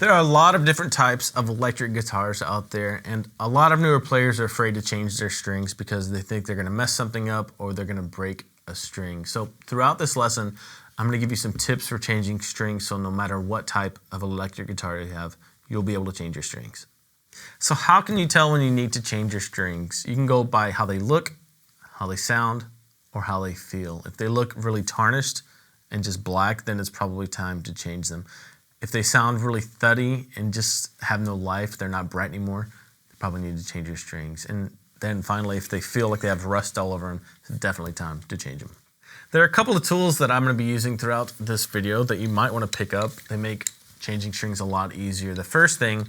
There are a lot of different types of electric guitars out there, and a lot of newer players are afraid to change their strings because they think they're going to mess something up or they're going to break a string. So throughout this lesson, I'm going to give you some tips for changing strings, so no matter what type of electric guitar you have, you'll be able to change your strings. So how can you tell when you need to change your strings? You can go by how they look, how they sound, or how they feel. If they look really tarnished and just black, then it's probably time to change them. If they sound really thuddy and just have no life, they're not bright anymore, you probably need to change your strings. And then finally, if they feel like they have rust all over them, it's definitely time to change them. There are a couple of tools that I'm going to be using throughout this video that you might want to pick up. They make changing strings a lot easier. The first thing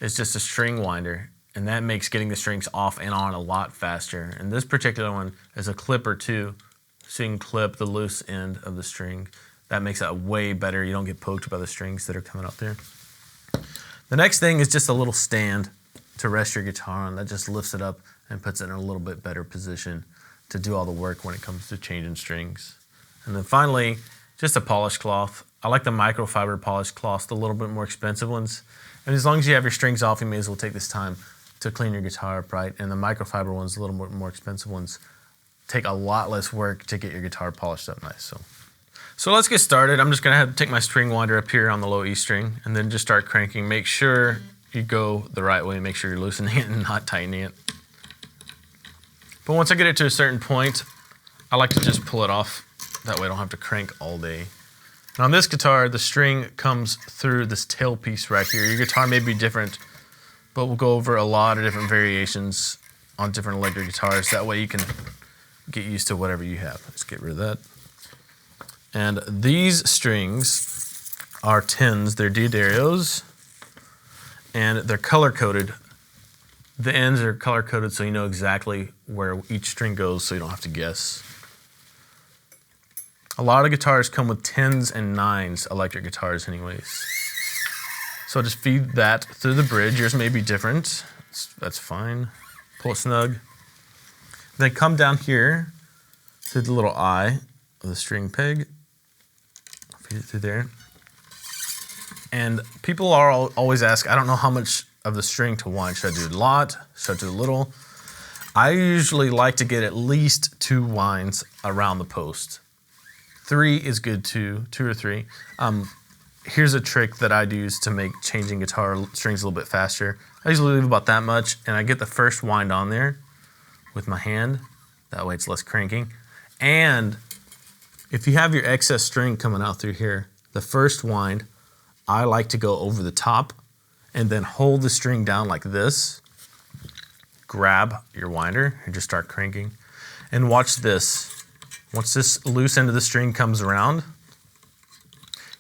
is just a string winder, and that makes getting the strings off and on a lot faster. And this particular one is a clipper too, so you can clip the loose end of the string. That makes it way better. You don't get poked by the strings that are coming out there. The next thing is just a little stand to rest your guitar on. That just lifts it up and puts it in a little bit better position to do all the work when it comes to changing strings. And then finally, just a polish cloth. I like the microfiber polish cloths, the little bit more expensive ones. And as long as you have your strings off, you may as well take this time to clean your guitar up right. And the microfiber ones, a little more expensive ones, take a lot less work to get your guitar polished up nice. So let's get started. I'm just gonna have to take my string winder up here on the low E string and then just start cranking. Make sure you go the right way. Make sure you're loosening it and not tightening it. But once I get it to a certain point, I like to just pull it off. That way I don't have to crank all day. And on this guitar, the string comes through this tailpiece right here. Your guitar may be different, but we'll go over a lot of different variations on different electric guitars. That way you can get used to whatever you have. Let's get rid of that. And these strings are 10s, they're D'Addarios, and they're color-coded. The ends are color-coded so you know exactly where each string goes so you don't have to guess. A lot of guitars come with 10s and 9s, electric guitars anyways. So just feed that through the bridge. Yours may be different, that's fine. Pull it snug. Then come down here to the little eye of the string peg. Feed it through there. And people are always ask, I don't know how much of the string to wind. Should I do a lot? Should I do a little? I usually like to get at least 2 winds around the post. 3 is good too, 2 or 3. Here's a trick that I'd use to make changing guitar strings a little bit faster. I usually leave about that much, and I get the first wind on there with my hand. That way it's less cranking. And if you have your excess string coming out through here, the first wind, I like to go over the top and then hold the string down like this. Grab your winder and just start cranking. And watch this. Once this loose end of the string comes around,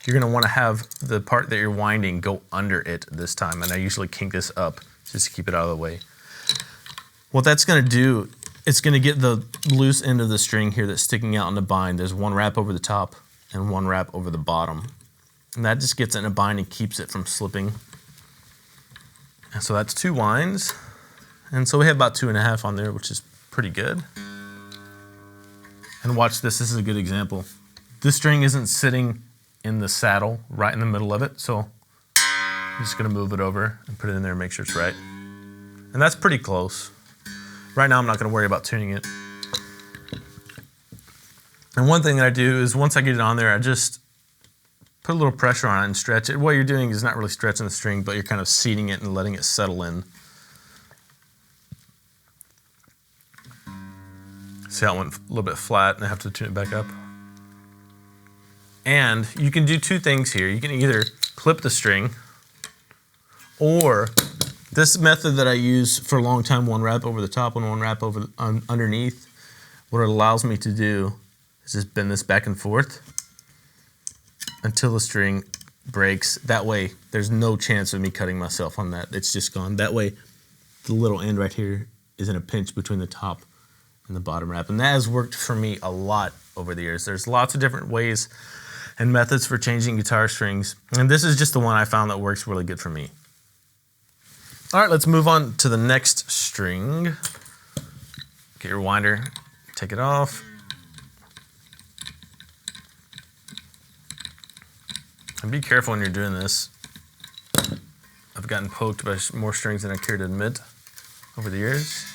you're gonna wanna have the part that you're winding go under it this time. And I usually kink this up just to keep it out of the way. What that's gonna do, it's gonna get the loose end of the string here that's sticking out in the bind. There's one wrap over the top and one wrap over the bottom. And that just gets it in a bind and keeps it from slipping. And so that's 2 winds. And so we have about 2.5 on there, which is pretty good. And watch this, this is a good example. This string isn't sitting in the saddle right in the middle of it, so I'm just gonna move it over and put it in there and make sure it's right. And that's pretty close. Right now I'm not gonna worry about tuning it. And one thing that I do is once I get it on there, I just put a little pressure on it and stretch it. What you're doing is not really stretching the string, but you're kind of seating it and letting it settle in. See how it went a little bit flat and I have to tune it back up. And you can do 2 things here. You can either clip the string, or this method that I use for a long time, one wrap over the top and one wrap over underneath, what it allows me to do is just bend this back and forth until the string breaks. That way, there's no chance of me cutting myself on that. It's just gone. That way, the little end right here is in a pinch between the top and the bottom wrap. And that has worked for me a lot over the years. There's lots of different ways and methods for changing guitar strings. And this is just the one I found that works really good for me. All right, let's move on to the next string. Get your winder, take it off. And be careful when you're doing this. I've gotten poked by more strings than I care to admit over the years.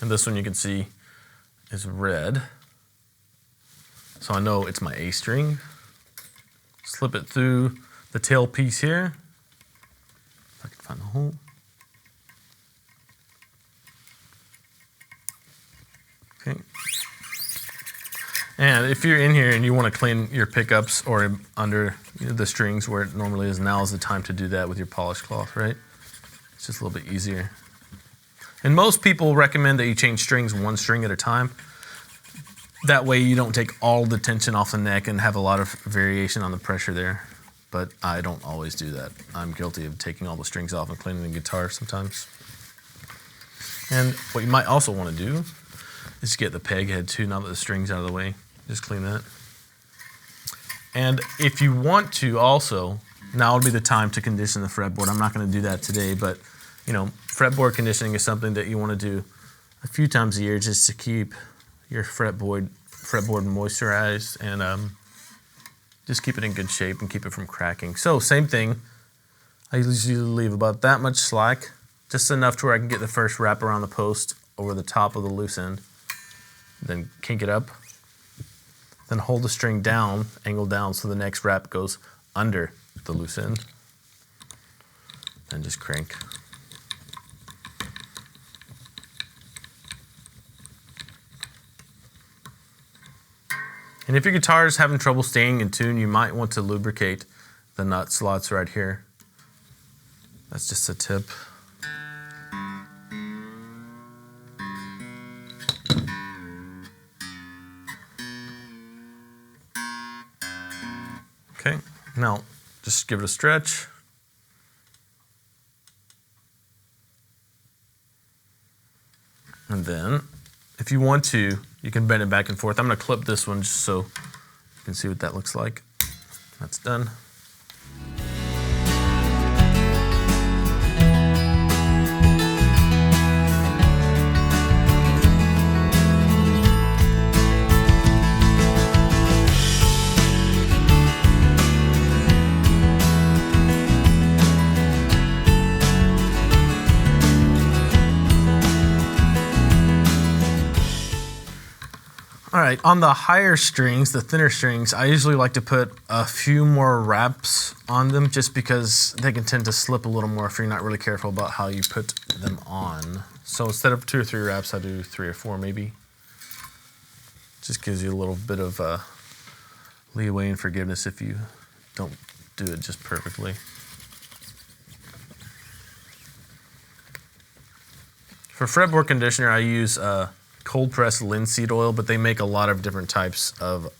And this one you can see is red. So I know it's my A string. Slip it through the tail piece here. If I can find the hole. Okay. And if you're in here and you want to clean your pickups or under the strings where it normally is, now is the time to do that with your polish cloth, right? It's just a little bit easier. And most people recommend that you change strings one string at a time. That way you don't take all the tension off the neck and have a lot of variation on the pressure there. But I don't always do that. I'm guilty of taking all the strings off and cleaning the guitar sometimes. And what you might also want to do is get the peg head too, now that the string's out of the way. Just clean that. And if you want to also, now would be the time to condition the fretboard. I'm not going to do that today, but you know, fretboard conditioning is something that you want to do a few times a year just to keep your fretboard moisturized and just keep it in good shape and keep it from cracking. So same thing, I usually leave about that much slack, just enough to where I can get the first wrap around the post over the top of the loose end. Then kink it up, then hold the string down, angle down, so the next wrap goes under the loose end. Then just crank. And if your guitar is having trouble staying in tune, you might want to lubricate the nut slots right here. That's just a tip. Okay, now just give it a stretch. And then, if you want to, you can bend it back and forth. I'm going to clip this one just so you can see what that looks like. That's done. All right, on the higher strings, the thinner strings, I usually like to put a few more wraps on them just because they can tend to slip a little more if you're not really careful about how you put them on. So instead of 2 or 3 wraps, I do 3 or 4 maybe. Just gives you a little bit of leeway and forgiveness if you don't do it just perfectly. For fretboard conditioner, I use cold pressed linseed oil, but they make a lot of different types of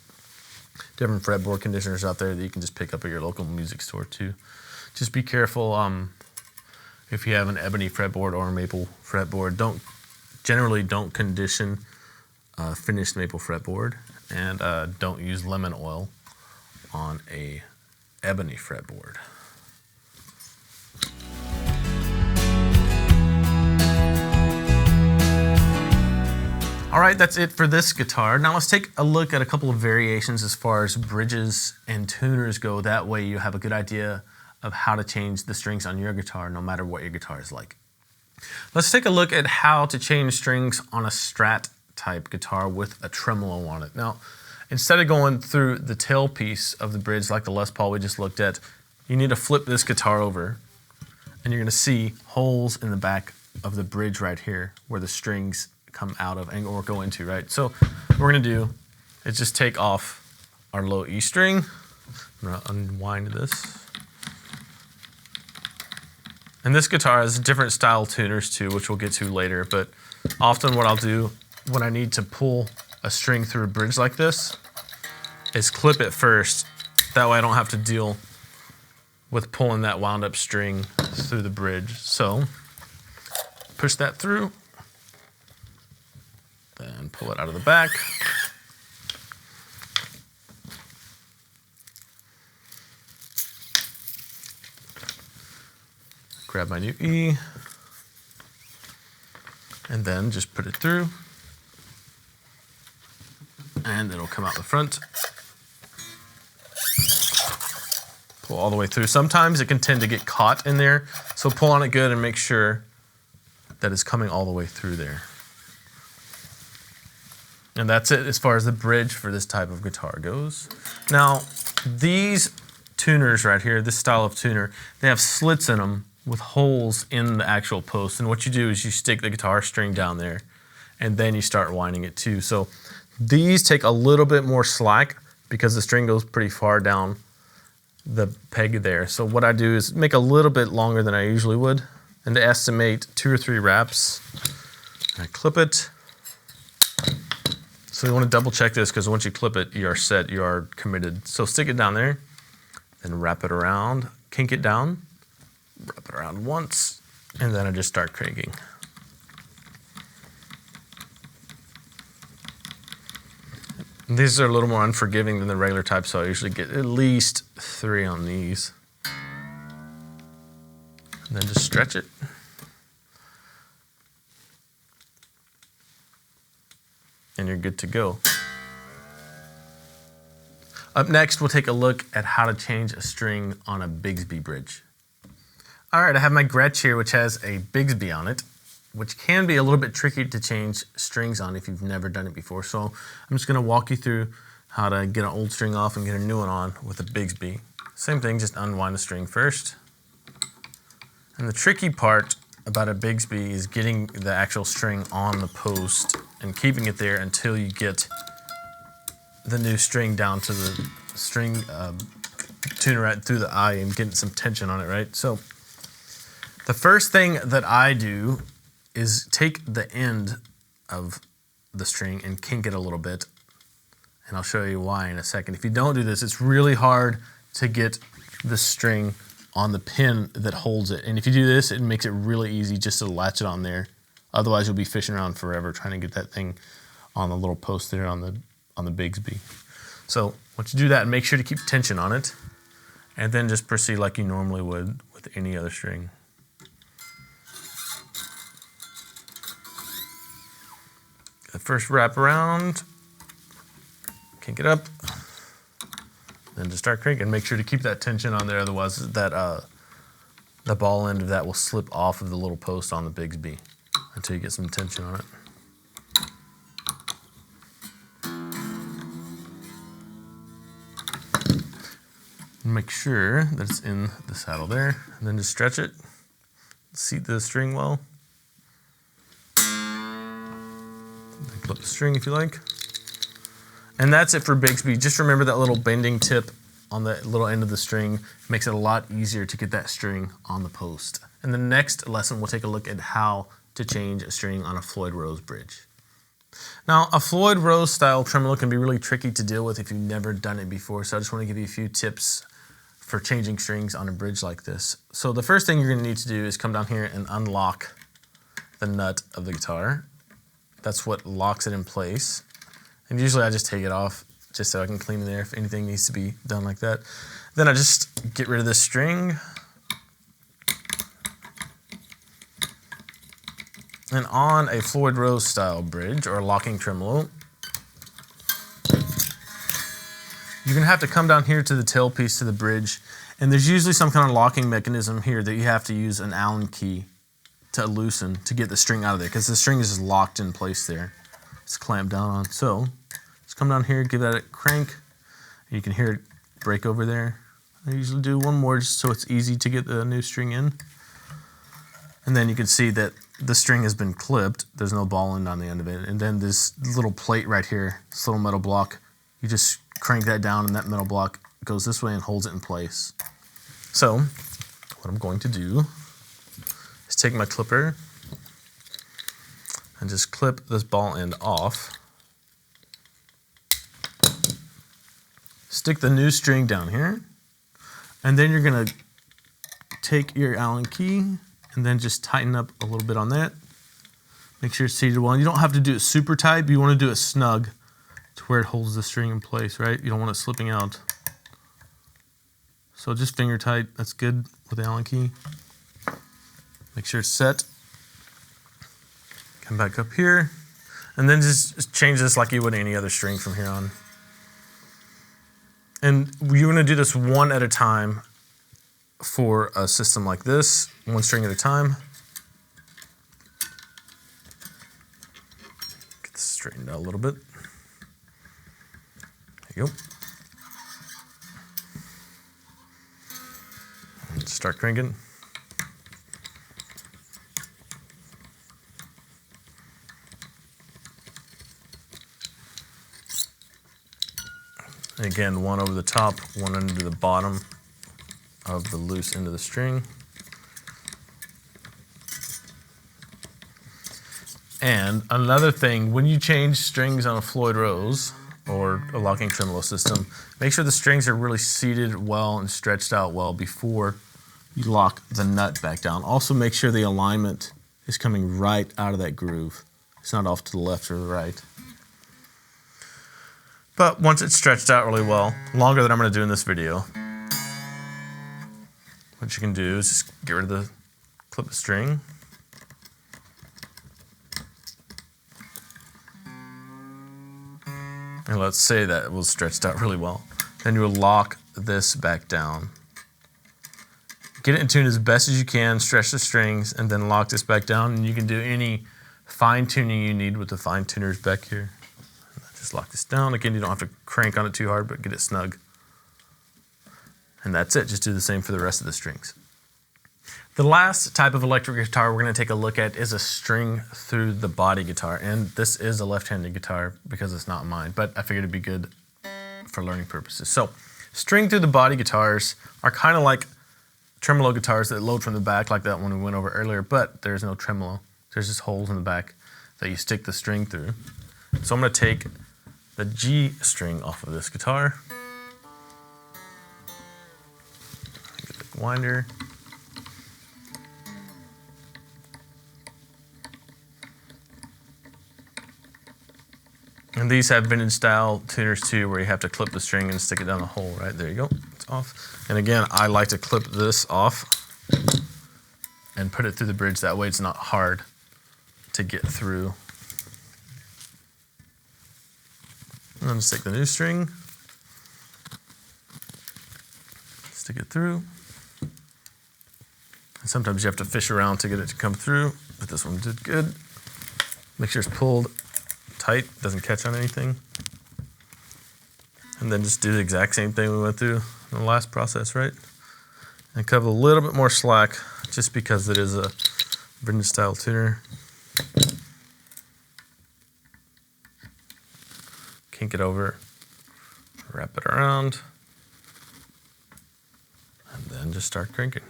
different fretboard conditioners out there that you can just pick up at your local music store too. Just be careful if you have an ebony fretboard or a maple fretboard. Generally don't condition finished maple fretboard, and don't use lemon oil on a ebony fretboard. All right, that's it for this guitar. Now let's take a look at a couple of variations as far as bridges and tuners go. That way you have a good idea of how to change the strings on your guitar no matter what your guitar is like. Let's take a look at how to change strings on a Strat type guitar with a tremolo on it. Now, instead of going through the tailpiece of the bridge like the Les Paul we just looked at, you need to flip this guitar over and you're gonna see holes in the back of the bridge right here where the strings come out of or go into, right? So what we're gonna do is just take off our low E string. I'm gonna unwind this. And this guitar has different style tuners too, which we'll get to later, but often what I'll do when I need to pull a string through a bridge like this is clip it first. That way I don't have to deal with pulling that wound up string through the bridge. So push that through, then pull it out of the back. Grab my new E, and then just put it through, and it'll come out the front. Pull all the way through. Sometimes it can tend to get caught in there, so pull on it good and make sure that it's coming all the way through there. And that's it as far as the bridge for this type of guitar goes. Now, these tuners right here, this style of tuner, they have slits in them with holes in the actual post. And what you do is you stick the guitar string down there and then you start winding it too. So these take a little bit more slack because the string goes pretty far down the peg there. So what I do is make a little bit longer than I usually would, and to estimate 2 or 3 wraps, I clip it. So you want to double check this because once you clip it, you are set, you are committed. So stick it down there, then wrap it around, kink it down, wrap it around once, and then I just start cranking. These are a little more unforgiving than the regular type, so I usually get at least 3 on these. And then just stretch it. And you're good to go. Up next, we'll take a look at how to change a string on a Bigsby bridge. All right, I have my Gretsch here, which has a Bigsby on it, which can be a little bit tricky to change strings on if you've never done it before. So I'm just gonna walk you through how to get an old string off and get a new one on with a Bigsby. Same thing, just unwind the string first. And the tricky part about a Bigsby is getting the actual string on the post and keeping it there until you get the new string down to the string tuner right through the eye and getting some tension on it, right? So the first thing that I do is take the end of the string and kink it a little bit, and I'll show you why in a second. If you don't do this, it's really hard to get the string on the pin that holds it. And if you do this, it makes it really easy just to latch it on there. Otherwise, you'll be fishing around forever trying to get that thing on the little post there on the Bigsby. So once you do that, make sure to keep tension on it, and then just proceed like you normally would with any other string. First wrap around, kink it up, then just start cranking. Make sure to keep that tension on there, otherwise that the ball end of that will slip off of the little post on the Bigsby until you get some tension on it. Make sure that it's in the saddle there, and then just stretch it, seat the string well. Clip the string if you like. And that's it for Bigsby. Just remember that little bending tip on the little end of the string makes it a lot easier to get that string on the post. In the next lesson, we'll take a look at how to change a string on a Floyd Rose bridge. Now, a Floyd Rose style tremolo can be really tricky to deal with if you've never done it before, so I just want to give you a few tips for changing strings on a bridge like this. So the first thing you're going to need to do is come down here and unlock the nut of the guitar. That's what locks it in place. And usually I just take it off just so I can clean it there if anything needs to be done like that. Then I just get rid of this string. And on a Floyd Rose style bridge or a locking tremolo, you're gonna have to come down here to the tailpiece to the bridge, and there's usually some kind of locking mechanism here that you have to use an Allen key to loosen to get the string out of there, because the string is just locked in place there. It's clamped down on. So just come down here, give that a crank. You can hear it break over there. I usually do one more just so it's easy to get the new string in. And then you can see that the string has been clipped. There's no ball end on the end of it. And then this little plate right here, this little metal block, you just crank that down and that metal block goes this way and holds it in place. So what I'm going to do is take my clipper and just clip this ball end off. Stick the new string down here, and then you're gonna take your Allen key and then just tighten up a little bit on that. Make sure it's seated well. You don't have to do it super tight, but you want to do it snug to where it holds the string in place, right? You don't want it slipping out. So just finger tight, that's good with the Allen key. Make sure it's set. Come back up here, and then just change this like you would any other string from here on. And you're gonna do this one at a time for a system like this, one string at a time. Get this straightened out a little bit. There you go. And start cranking. And again, one over the top, one under the bottom of the loose end of the string. And another thing, when you change strings on a Floyd Rose or a locking tremolo system, make sure the strings are really seated well and stretched out well before you lock the nut back down. Also make sure the alignment is coming right out of that groove. It's not off to the left or the right. But once it's stretched out really well, longer than I'm going to do in this video, what you can do is just get rid of the clip of string. And let's say that it was stretched out really well. Then you will lock this back down. Get it in tune as best as you can, stretch the strings, and then lock this back down. And you can do any fine tuning you need with the fine tuners back here. Just lock this down. Again, you don't have to crank on it too hard, but get it snug. And that's it. Just do the same for the rest of the strings. The last type of electric guitar we're going to take a look at is a string through the body guitar. And this is a left-handed guitar because it's not mine, but I figured it'd be good for learning purposes. So string through the body guitars are kind of like tremolo guitars that load from the back, like that one we went over earlier, but there's no tremolo. There's just holes in the back that you stick the string through. So I'm going to take the G string off of this guitar. Get the winder. And these have vintage style tuners too, where you have to clip the string and stick it down the hole, right? There you go, it's off. And again, I like to clip this off and put it through the bridge. That way it's not hard to get through. And then just take the new string, stick it through. And sometimes you have to fish around to get it to come through, but this one did good. Make sure it's pulled tight, doesn't catch on anything. And then just do the exact same thing we went through in the last process, right? And cut a little bit more slack just because it is a vintage style tuner. Kink it over, wrap it around, and then just start cranking.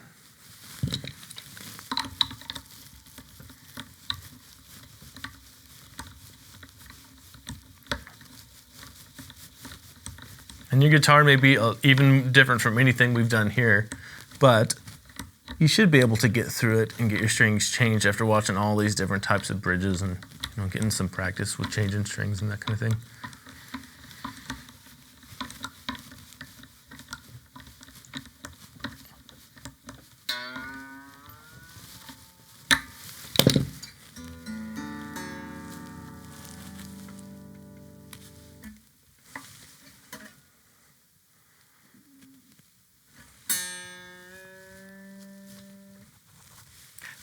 And your guitar may be even different from anything we've done here, but you should be able to get through it and get your strings changed after watching all these different types of bridges and getting some practice with changing strings and that kind of thing.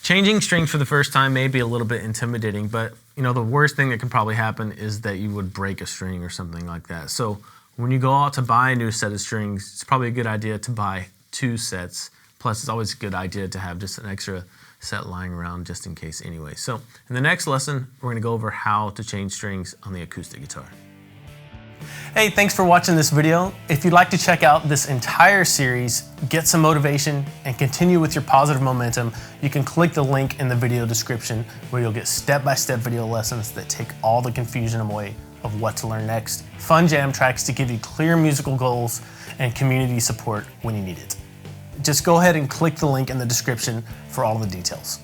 Changing strings for the first time may be a little bit intimidating, but the worst thing that can probably happen is that you would break a string or something like that. So when you go out to buy a new set of strings, it's probably a good idea to buy 2 sets. Plus, it's always a good idea to have just an extra set lying around just in case anyway. So in the next lesson, we're going to go over how to change strings on the acoustic guitar. Hey, thanks for watching this video. If you'd like to check out this entire series, get some motivation, and continue with your positive momentum, you can click the link in the video description where you'll get step-by-step video lessons that take all the confusion away of what to learn next, fun jam tracks to give you clear musical goals, and community support when you need it. Just go ahead and click the link in the description for all the details.